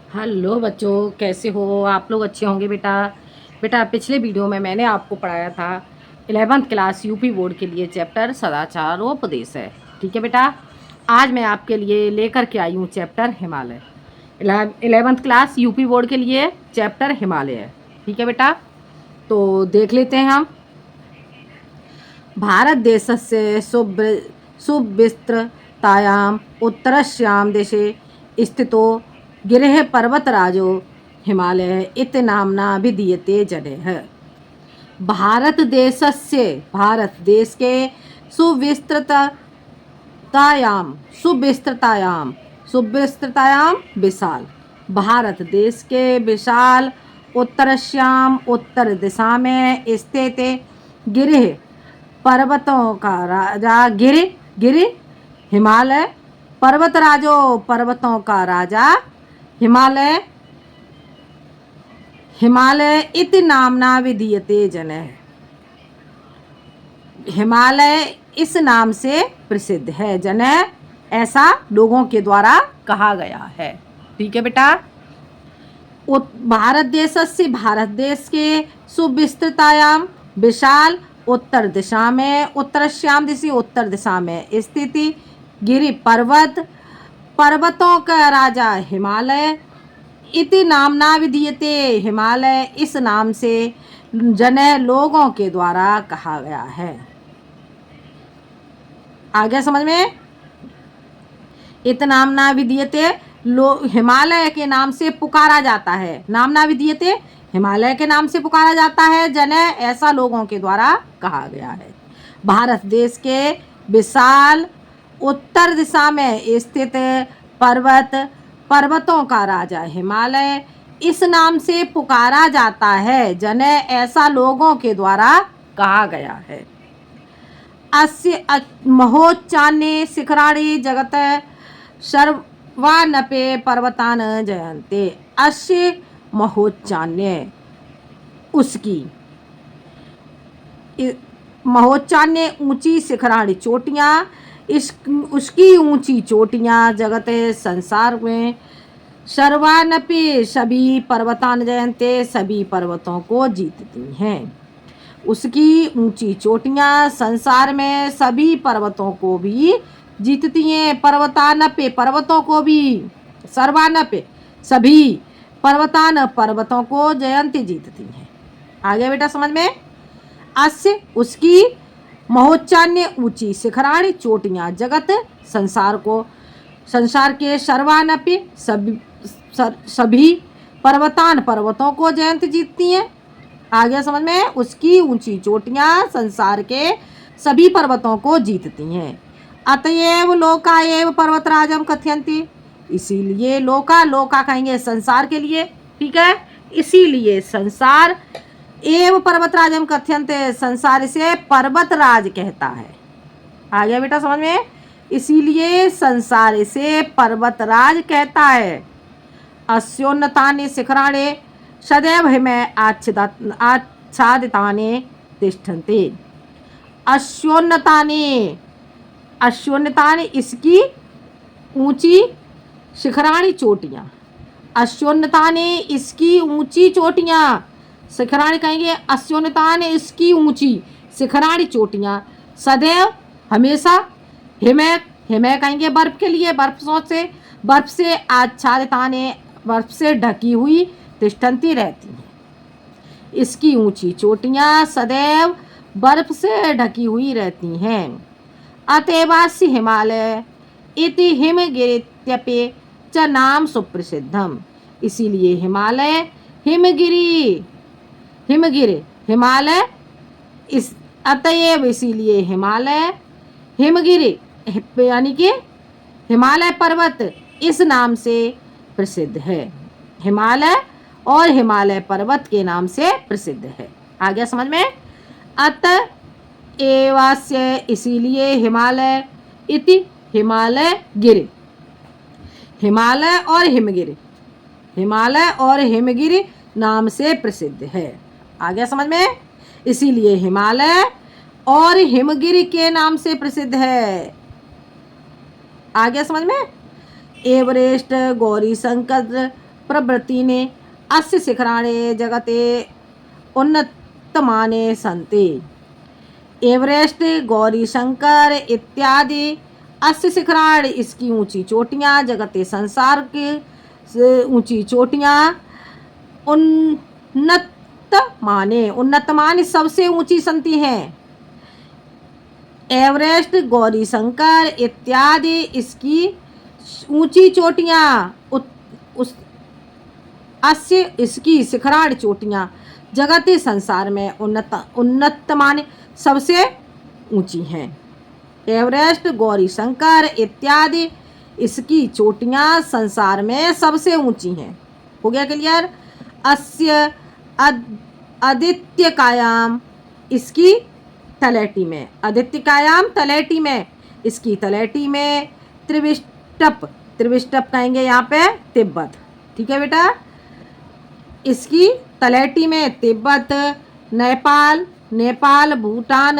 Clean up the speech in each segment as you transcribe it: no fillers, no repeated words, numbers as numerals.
Hello बच्चों, कैसे हो आप लोग? अच्छे होंगे बेटा। बेटा, पिछले वीडियो में मैंने आपको पढ़ाया था 11th क्लास यूपी बोर्ड के लिए चैप्टर सदाचार व उपदेश है। ठीक है बेटा। आज मैं आपके लिए लेकर के आई हूँ chapter Himalaya. 11th class UP board के लिए चैप्टर हिमालय है। ठीक है बेटा, तो देख लेते हैं हम। भारत देशस्य सुविस्तृतायाम् उत्तरस्यां देशे स्थितो गिरेः पर्वतराजो हिमालय इति नाम्ना विधीयते जनैः। भारत देशस्य, भारत देश के सुविस्तृतायां सुविस्तृतायां सुविस्तृतायां विशाल, भारत देश के विशाल उत्तरश्याम उत्तर दिशा में स्थित गिरिह पर्वतों का राजा गिरि हिमालय, पर्वतों का राजा हिमालय हिमालय इति नामना विधीयते जनैः। हिमालय इस नाम से प्रसिद्ध है। जनैः ऐसा लोगों के द्वारा कहा गया है। ठीक है बेटा। भारत देशस्य, भारत देश के सुविस्तृतायाम विशाल उत्तर दिशा में, उत्तरश्याम दिशा उत्तर दिशा में स्थिति गिरि पर्वतों का राजा हिमालय इति नामना विधीयते, हिमालय इस नाम से जनैः लोगों के द्वारा कहा गया है। आ गया समझ में? इत नामना विधीयते, हिमालय के नाम से पुकारा जाता है। नामना विधीयते, हिमालय के नाम से पुकारा जाता है। जनैः ऐसा लोगों के द्वारा कहा गया है। भारत देश के विशाल उत्तर दिशा में स्थित पर्वतों का राजा हिमालय इस नाम से पुकारा जाता है। जनैः ऐसा लोगों के द्वारा कहा गया है। अस्य महोच्चान्ये शिखराणि जगत सर्वानपि पर्वतान जयन्ते। अस्य महोच्चान्य, उसकी, महोच्चान्य ऊंची, शिखराणि चोटियाँ, उसकी ऊंची चोटियाँ जगत संसार में, सर्वानपि सभी पर्वतान जयन्ते सभी पर्वतों को जीतती हैं। उसकी ऊंची चोटियाँ संसार में सभी पर्वतों को भी जीतती हैं। पर्वतानपि पर्वतों को भी, सर्वानपि सभी, पर्वतान पर्वतों को जयंती जीतती हैं। आगे बेटा समझ में? अस्य उसकी, महोच्चान्य ऊंची, शिखराणि चोटियाँ, जगत संसार को, संसार के, सर्वानपि सभी पर्वतान पर्वतों को जयंती जीतती हैं। आ गया समझ में? उसकी ऊंची चोटियाँ संसार के सभी पर्वतों को जीतती हैं। अतएव लोका एव पर्वतराजम कथयन्ति, इसीलिए लोका, लोका कहेंगे संसार के लिए। ठीक है, इसीलिए संसार एव पर्वतराजम कथयन्ते, संसार से पर्वतराज कहता है। आ गया बेटा समझ में? इसीलिए संसार से पर्वतराज कहता है। अस्योन्नतानि शिखराणि सदैव हिमे आच्छादितानि तिष्ठन्ते। अस्योन्नतानि, अस्योन्नतानि इसकी ऊंची, शिखराणि चोटियाँ, अस्योन्नतानि इसकी ऊंची चोटियाँ, शिखराणि कहेंगे अस्योन्नतानि इसकी ऊंची, शिखराणि चोटियाँ, सदैव हमेशा, हिमे, हिमे कहेंगे बर्फ के लिए, बर्फ से आच्छादितानि बर्फ से ढकी हुई, तिष्ठन्ति रहती हैं। इसकी ऊंची चोटियाँ सदैव बर्फ से ढकी हुई रहती हैं। अतएवास्य हिमालय इति हिमगिरित्यपि च नाम सुप्रसिद्धम, इसीलिए हिमालय, हिमगिरि, हिमालय इस, अतएव इसीलिए हिमालय, हिमगिरि यानी कि हिमालय पर्वत इस नाम से प्रसिद्ध है। हिमालय और हिमालय पर्वत के नाम से प्रसिद्ध है। आ गया समझ में? अतएवास्य इसीलिए हिमालय इति, हिमालय गिरि, हिमालय और हिमगिरि, हिमालय और हिमगिरि नाम से प्रसिद्ध है। आ गया समझ में? इसीलिए हिमालय और हिमगिरि के नाम से प्रसिद्ध है। आ गया समझ में? एवरेस्ट, गौरी शंकर प्रवृत्ति ने अस्य शिखराणि जगते उन्नतमाने सन्ति। एवरेस्ट, गौरीशंकर इत्यादि अस्य शिखराणि, इसकी ऊंची चोटियां, जगते संसार की ऊंची चोटियां, उन्नत माने सबसे ऊंची संति हैं। एवरेस्ट, गौरीशंकर इत्यादि इसकी ऊंची चोटियां, अस्य इसकी शिखराण चोटियां, जगत संसार में उन्नत माने सबसे ऊंची हैं। एवरेस्ट, गौरीशंकर इत्यादि इसकी चोटियां संसार में सबसे ऊंची हैं। हो गया क्लियर। अस्य आदित्यकायाम, इसकी तलैटी में, आदित्यकायाम तलैटी में, इसकी तलैटी में त्रिविष्टप, त्रिविष्टप कहेंगे यहाँ पे तिब्बत। ठीक है बेटा, इसकी तलैटी में तिब्बत, नेपाल, भूटान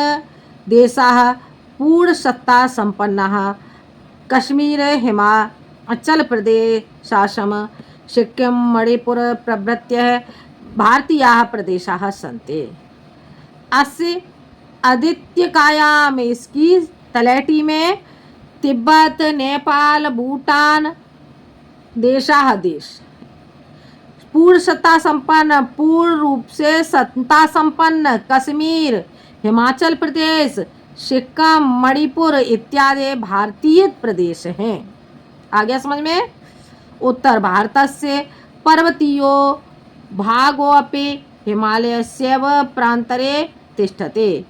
देशाः पूर्ण सत्ता संपन्नाः, कश्मीर, हिमाचल प्रदेशासम, सिक्किम, मणिपुर प्रभृतयः भारतीयाः प्रदेशाः सन्ति। अस्य आदित्यकायाम, इसकी तलैटी में तिब्बत, नेपाल, भूटान देशाः देश, पूर्ण सत्ता संपन्न, पूर्ण रूप से सत्ता संपन्न, कश्मीर, हिमाचल प्रदेश, सिक्किम, मणिपुर इत्यादि भारतीय प्रदेश हैं। आ गया समझ में। उत्तर भारतस्य पर्वतीयो भागोऽपि हिमालयस्यैव प्रान्तरे तिष्ठते।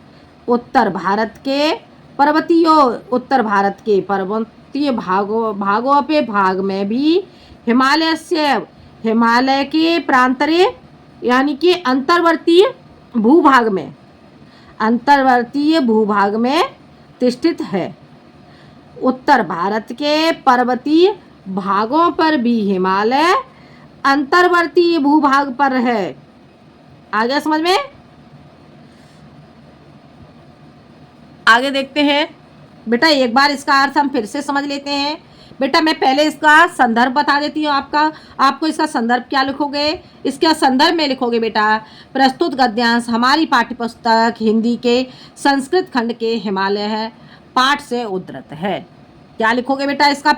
उत्तर भारत के पर्वतीय भागों भाग में भी हिमालय के प्रांतरे यानी कि अंतर्वर्तीय भूभाग में तिष्ठित है। उत्तर भारत के पर्वतीय भागों पर भी हिमालय अंतर्वर्तीय भूभाग पर है। आ गया समझ में। आगे देखते हैं बेटा, एक बार इसका अर्थ हम फिर से समझ लेते हैं। बेटा मैं पहले इसका संदर्भ बता देती हूँ आपको इसका संदर्भ क्या लिखोगे। इसके संदर्भ में लिखोगे बेटा, प्रस्तुत गद्यांश हमारी पाठ्यपुस्तक हिंदी के संस्कृत खंड के हिमालय है पाठ से उद्धृत है। क्या लिखोगे बेटा इसका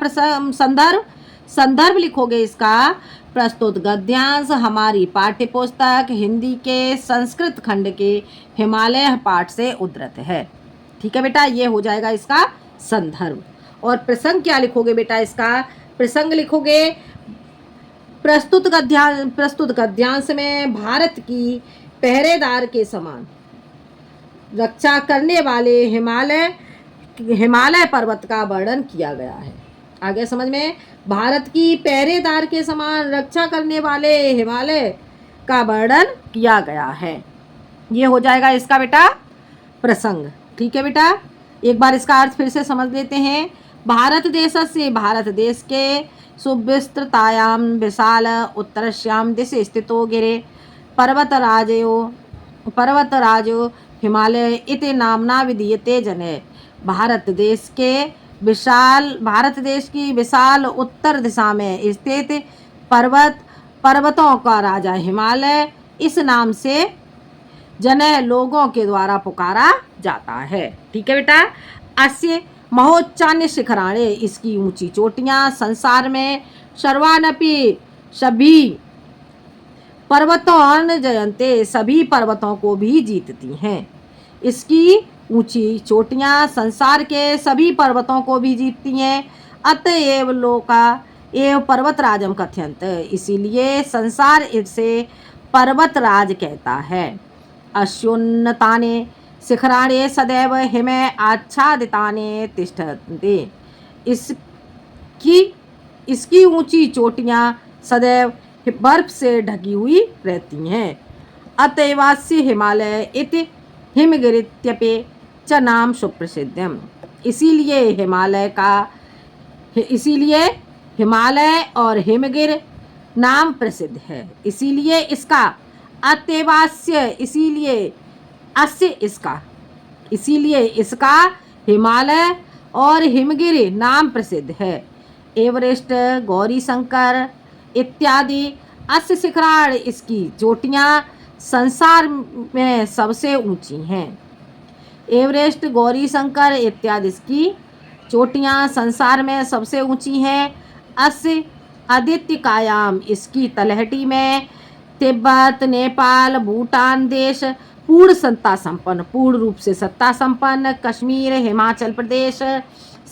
संदर्भ लिखोगे इसका, प्रस्तुत गद्यांश हमारी पाठ्यपुस्तक हिंदी के संस्कृत खंड के हिमालय पाठ से उद्धृत है। ठीक है बेटा, ये हो जाएगा इसका संदर्भ। और प्रसंग क्या लिखोगे बेटा, इसका प्रसंग लिखोगे, प्रस्तुत गद्यांश में भारत की पहरेदार के समान रक्षा करने वाले हिमालय पर्वत का वर्णन किया गया है। आगे समझ में। भारत की पहरेदार के समान रक्षा करने वाले हिमालय का वर्णन किया गया है। ये हो जाएगा इसका बेटा प्रसंग। ठीक है बेटा, एक बार इसका अर्थ फिर से समझ लेते हैं। भारत देश के सुविस्तृतायाम विशाल उत्तरश्याम दिशि स्थितो गिरे पर्वतराजो हिमालय इति नामना विधीयते जने। भारत देश की विशाल उत्तर दिशा में स्थित पर्वतों का राजा हिमालय इस नाम से जने लोगों के द्वारा पुकारा जाता है। ठीक है बेटा। अस्य महोच्चान्य शिखराणे, इसकी ऊंची चोटियां संसार में सर्वानपि सभी पर्वतों जयंते, सभी पर्वतों को भी जीतती हैं। इसकी ऊंची चोटियां संसार के सभी पर्वतों को भी जीतती हैं। अतएव लोका एव पर्वतराजम कथ्यन्त, इसीलिए संसार इसे पर्वतराज कहता है। अस्योन्नताने शिखराणे सदैव हिमे आच्छादिताने तिष्ठन्ते, इसकी ऊंची चोटियां सदैव बर्फ से ढकी हुई रहती हैं। अतएवास्य हिमालय इति हिमगिरित्यपि च नाम सुप्रसिद्धम, इसीलिए हिमालय और हिमगिर नाम प्रसिद्ध है। इसीलिए इसका अतएवास्य, इसीलिए इसका हिमालय और हिमगिरी नाम प्रसिद्ध है। एवरेस्ट, गौरीशंकर इत्यादि। अस्य शिखराणि, इसकी चोटियाँ संसार में सबसे ऊंची हैं। एवरेस्ट, गौरी शंकर इत्यादि इसकी चोटियाँ संसार में सबसे ऊंची हैं। अस्य आदित्यकायाम, इसकी तलहटी में तिब्बत, नेपाल, भूटान देश पूर्ण रूप से सत्ता संपन्न, कश्मीर, हिमाचल प्रदेश,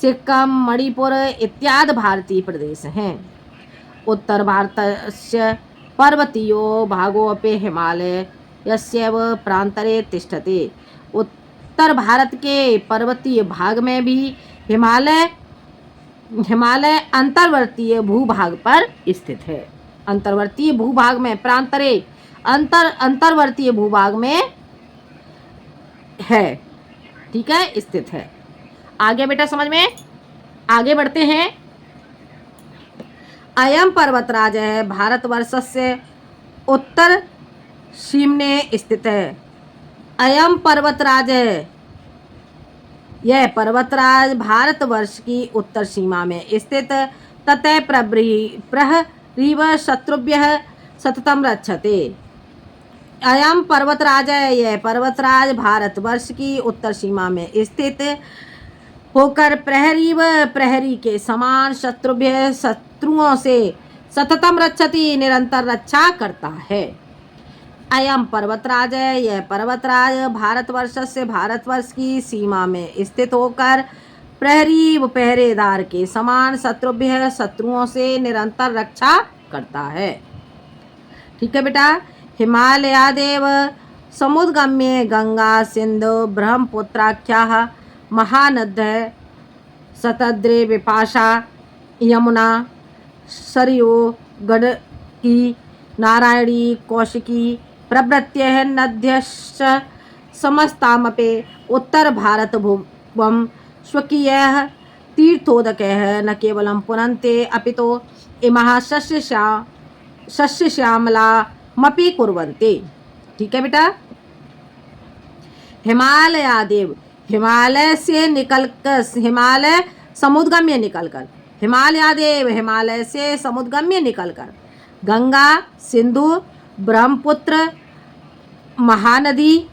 सिक्किम, मणिपुर इत्यादि भारतीय प्रदेश हैं। उत्तर भारतस्य पर्वतीयो भागोऽपि हिमालयस्यैव प्रान्तरे तिष्ठति। उत्तर भारत के पर्वतीय भाग में भी हिमालय अंतर्वर्तीय भूभाग पर स्थित है। अंतर्वर्तीय भूभाग में, प्रांतरे अंतर्वर्तीय भूभाग में है, ठीक है, स्थित है। आगे बेटा समझ में, आगे बढ़ते हैं। अयम पर्वतराज है भारतवर्षस्य उत्तर सीमने स्थित है। अयम पर्वतराज है, यह पर्वतराज भारतवर्ष की उत्तर सीमा में स्थित ततः प्रहरीव शत्रुभ्यः सततम रक्षते। अयम पर्वतराज है, यह पर्वतराज भारतवर्ष की उत्तर सीमा में स्थित होकर प्रहरी के समान शत्रुओं से सततम रक्षति, निरंतर रक्षा करता है। अयम पर्वतराज है, यह पर्वतराज भारतवर्ष से भारतवर्ष की सीमा में स्थित होकर पहरेदार के समान शत्रुओं से निरंतर रक्षा करता है। ठीक है बेटा। हिमालयादेव समुद्गम्ये गंगा सिंधु ब्रह्मपुत्राख्याः महानद्यः शतद्री विपाशा यमुना सरयू गंडकी नारायणी कौशिकी प्रभृत्यः नद्यश्च समस्तामपि उत्तर भारत भुवं स्वकीयः तीर्थोदकः न केवलं पुनन्ते अपितु इमाः सस्यश्यामलामपि कुर्वन्ति। ठीक है बेटा। हिमालयादेव, हिमालय से निकलकर, हिमालय समुद्गम्य निकलकर, हिमालयादेव हिमालय से समुद्गम्य निकलकर गंगा, सिंधु, ब्रह्मपुत्र, महानदी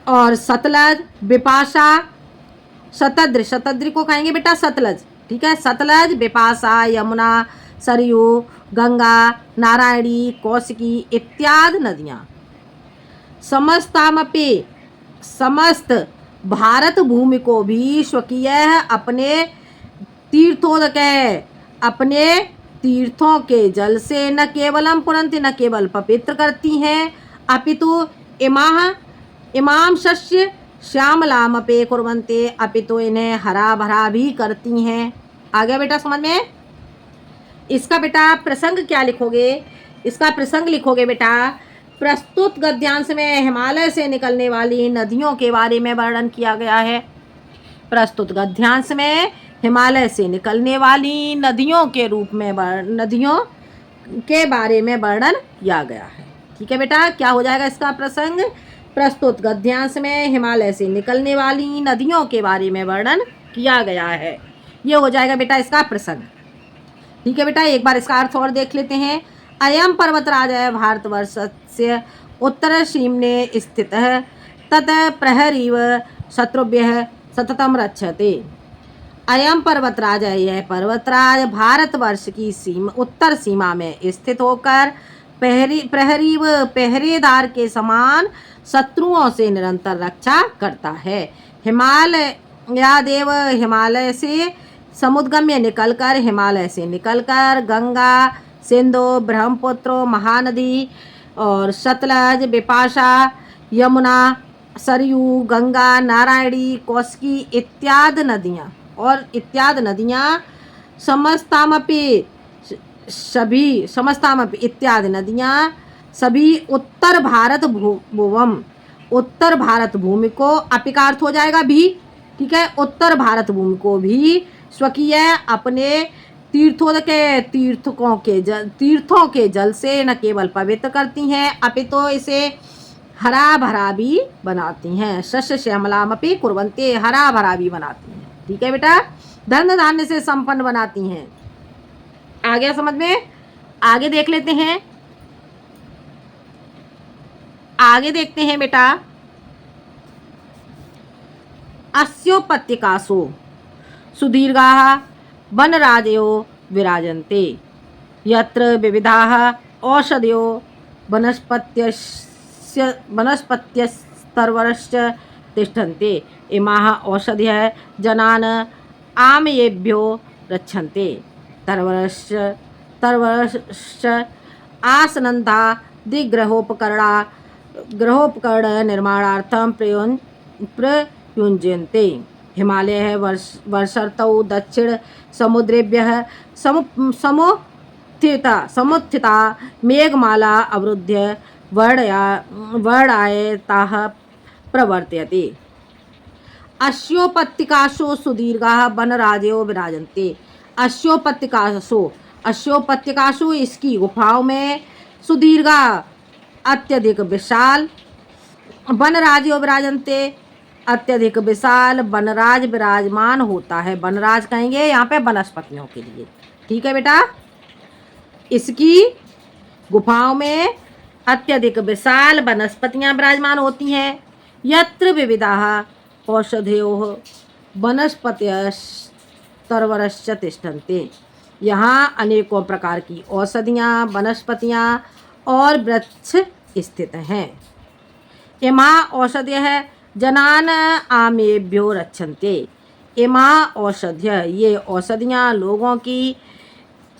और सतलज, विपाशा, शतद्री को कहेंगे बेटा सतलज। ठीक है, सतलज, विपाशा, यमुना, सरयू, गंगा, नारायणी, कौशिकी इत्यादि नदियाँ समस्तामपि, समस्त भारत भूमि को भी स्वकीय अपने तीर्थोदक, अपने तीर्थों के जल से न केवलम पुनन्ति, न केवल पवित्र करती हैं, अपितु इमाम शस्य श्यामलामपि कुर्वन्ते, अपितु इन्हें हरा भरा भी करती हैं। आगे बेटा समझ में। इसका बेटा प्रसंग क्या लिखोगे, इसका प्रसंग लिखोगे बेटा, प्रस्तुत गद्यांश में हिमालय से निकलने वाली नदियों के बारे में वर्णन किया गया है। प्रस्तुत गद्यांश में हिमालय से निकलने वाली नदियों के रूप में नदियों के बारे में वर्णन किया गया है। ठीक है बेटा, क्या हो जाएगा इसका प्रसंग, प्रस्तुत गद्यांश में हिमालय से निकलने वाली नदियों के बारे में वर्णन किया गया है। ये हो जाएगा बेटा इसका प्रसंग। ठीक है बेटा, एक बार इसका अर्थ और देख लेते हैं। अयम पर्वतराज भारतवर्ष से उत्तर सीमने स्थित है, ततः प्रहरीव शत्रुभ्यः सततम रक्षते। अयम पर्वतराज है, यह पर्वतराज भारतवर्ष की उत्तर सीमा में स्थित होकर पहरेदार के समान शत्रुओं से निरंतर रक्षा करता है। हिमालयादेव हिमालय से समुद्गम्य निकलकर, हिमालय से निकलकर गंगा, सिंधु, ब्रह्मपुत्र, महानदी और सतलज, विपाशा, यमुना, सरयू, गंगा, नारायणी, कौशिकी इत्यादि नदियाँ समस्तामपि इत्यादि नदियाँ सभी उत्तर भारत भुवम, उत्तर भारत भूमि को, अपिका हो जाएगा भी। ठीक है, उत्तर भारत भूमि को भी स्वकीय अपने तीर्थों के जल से न केवल पवित्र करती हैं, अपितु इसे हरा भरा भी बनाती हैं। शस्य श्यामलामपि कुर्वन्ते, हरा भरा भी बनाती हैं। ठीक है बेटा, धन धान्य से संपन्न बनाती हैं। आ गया समझ में? आगे देख लेते हैं, आगे देखते हैं बेटा। अस्योपत्यकासो सुदीर्घाः वनराजयो विराजन्ते यत्र विविधाः औषधयो वनस्पत्यस्तर्वरश्च तिष्ठन्ते इमाः औषधयः जनान् आमयेभ्यो रक्षन्ते तर्वरश्च आसनन्ता गृहोपकरण निर्माणार्थं प्रयुञ्जन्ते हिमालयः वर्षर्तौ दक्षिण समुद्रेभ्यः समुत्थिता मेघमाला अवरुद्ध्य वर्णायताः प्रवर्तयते अस्योपत्यकासो सुदीर्घाः वनराजयो विराजन्ते अस्योपत्यकासो इसकी गुफाओं में सुदीर्घा अत्यधिक विशाल वनराजयो विराजन्ते अत्यधिक विशाल वनराज विराजमान होता है। वनराज कहेंगे यहाँ पे वनस्पतियों के लिए, ठीक है बेटा। इसकी गुफाओं में अत्यधिक विशाल वनस्पतियाँ विराजमान होती हैं। यत्र विविधाः औषधयोः वनस्पतयस्तर्वरश्च तिष्ठन्ते यहाँ अनेकों प्रकार की औषधियाँ वनस्पतियाँ और वृक्ष स्थित हैं। इमा औषधयः जनान आमेभ्यो रक्षन्ते इमा औषध्य ये औषधियाँ लोगों की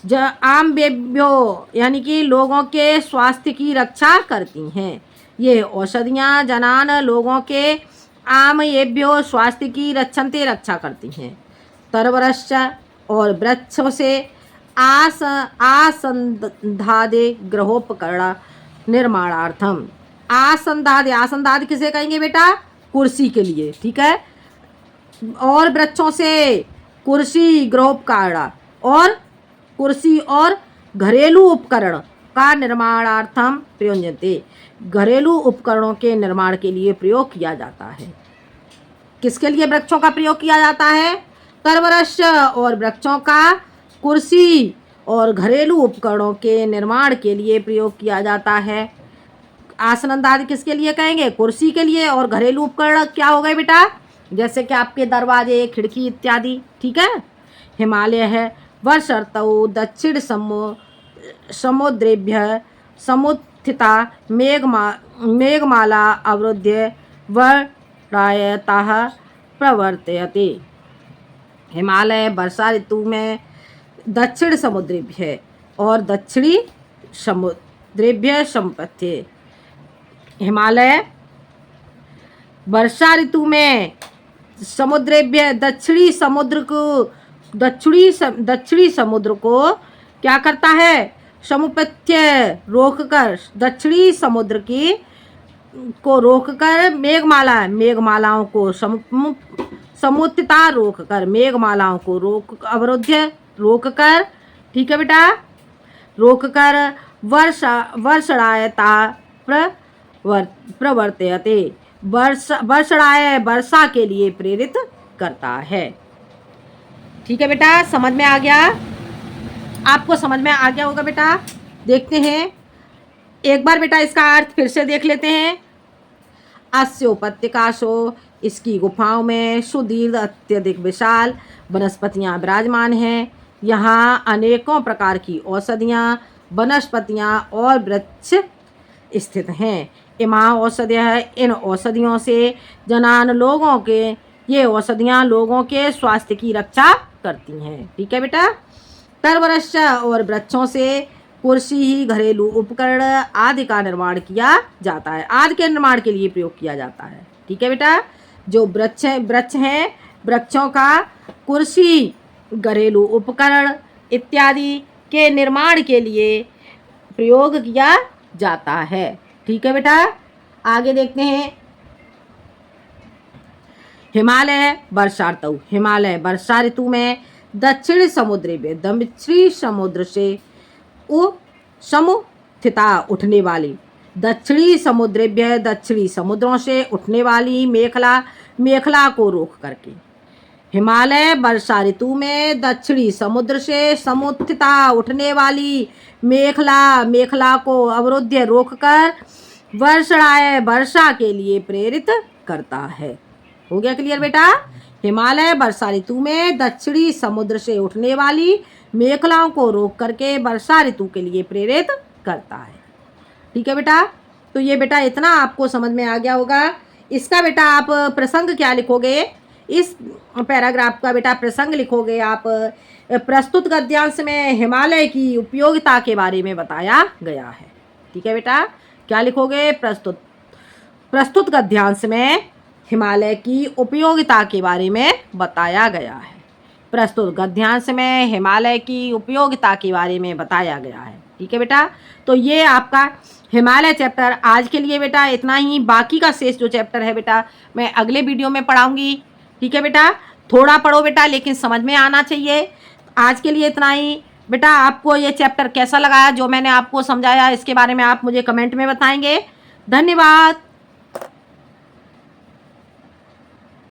आमेभ्यो यानी कि लोगों के स्वास्थ्य की रक्षा करती हैं। ये औषधियाँ जनान लोगों के आमेभ्यो स्वास्थ्य की रक्षा करती हैं। तरवरश्च और वृक्षों से आसंधादे गृहोपकरण निर्माणार्थम आसंधादे किसे कहेंगे बेटा? कुर्सी के लिए, ठीक है। और वृक्षों से कुर्सी गृहोपकरण और कुर्सी और घरेलू उपकरण का निर्माणार्थम प्रयुज्यते घरेलू उपकरणों के निर्माण के लिए प्रयोग किया जाता है। किसके लिए वृक्षों का प्रयोग किया जाता है? तरवरश्च और वृक्षों का कुर्सी और घरेलू उपकरणों के निर्माण के लिए प्रयोग किया जाता है। आसनदादि किसके लिए कहेंगे? कुर्सी के लिए। और घरेलू उपकरण क्या हो गए बेटा? जैसे कि आपके दरवाजे, खिड़की इत्यादि, ठीक है। हिमालय है वर्षर्तौ दक्षिण समुद्रेभ्यः समुत्थिता मेघमाला अवरुद्ध्य वर्णायताः प्रवर्तयते। हिमालय वर्षा ऋतु में दक्षिण समुद्रेभ्य और दक्षिणी समुद्रेभ्य संपत्ति। हिमालय वर्षा ऋतु में समुद्रेभ्य दक्षिणी समुद्र को क्या करता है? समुपत्य रोककर दक्षिणी समुद्र को रोककर मेघमालाओं को समुत्थिता रोककर मेघमालाओं को रोककर, ठीक है बेटा, रोककर वर्षणायता प्रवर्तयते वर्षा के लिए प्रेरित करता है। ठीक है बेटा, समझ में आ गया? आपको समझ में आ गया होगा बेटा। देखते हैं एक बार बेटा, इसका अर्थ फिर से देख लेते हैं। अस्य उपत्यकासो इसकी गुफाओं में सुदीर्घ अत्यधिक विशाल वनस्पतियाँ विराजमान हैं। यहाँ अनेकों प्रकार की औषधियाँ वनस्पतियाँ और वृक्ष स्थित हैं। इमा औषधियाँ इन औषधियों से ये औषधियाँ लोगों के स्वास्थ्य की रक्षा करती हैं। ठीक है बेटा। तरवरश्च और वृक्षों से कुर्सी ही घरेलू उपकरण आदि का निर्माण किया जाता है, आदि के निर्माण के लिए प्रयोग किया जाता है। ठीक है बेटा। जो वृक्ष हैं वृक्षों का कुर्सी घरेलू उपकरण इत्यादि के निर्माण के लिए प्रयोग किया जाता है। ठीक है बेटा। आगे देखते हैं। हिमालय वर्षार्तौ हिमालय वर्षा ऋतु में दक्षिण समुद्र से समुत्थिता उठने वाली दक्षिणी समुद्रों से उठने वाली मेखला को रोक करके हिमालय वर्षा ऋतु में दक्षिणी समुद्र से समुत्थिता उठने वाली मेखला को अवरुद्ध रोककर वर्षा के लिए प्रेरित करता है। हो गया क्लियर बेटा? हिमालय वर्षा ऋतु में दक्षिणी समुद्र से उठने वाली मेखलाओं को रोक करके वर्षा ऋतु के लिए प्रेरित करता है। ठीक है बेटा? तो ये बेटा इतना आपको समझ में आ गया होगा। इसका बेटा आप प्रसंग क्या लिखोगे? इस पैराग्राफ का बेटा प्रसंग लिखोगे आप, प्रस्तुत गद्यांश में हिमालय की उपयोगिता के बारे में बताया गया है। ठीक है बेटा? क्या लिखोगे? प्रस्तुत गद्यांश में हिमालय की उपयोगिता के बारे में बताया गया है। प्रस्तुत गद्यांश में हिमालय की उपयोगिता के बारे में बताया गया है। ठीक है बेटा? तो ये आपका हिमालय चैप्टर आज के लिए बेटा इतना ही। बाकी का शेष जो चैप्टर है बेटा मैं अगले वीडियो में पढ़ाऊंगी। ठीक है बेटा? थोड़ा पढ़ो बेटा, लेकिन समझ में आना चाहिए। आज के लिए इतना ही बेटा। आपको ये चैप्टर कैसा लगा जो मैंने आपको समझाया, इसके बारे में आप मुझे कमेंट में बताएंगे। धन्यवाद।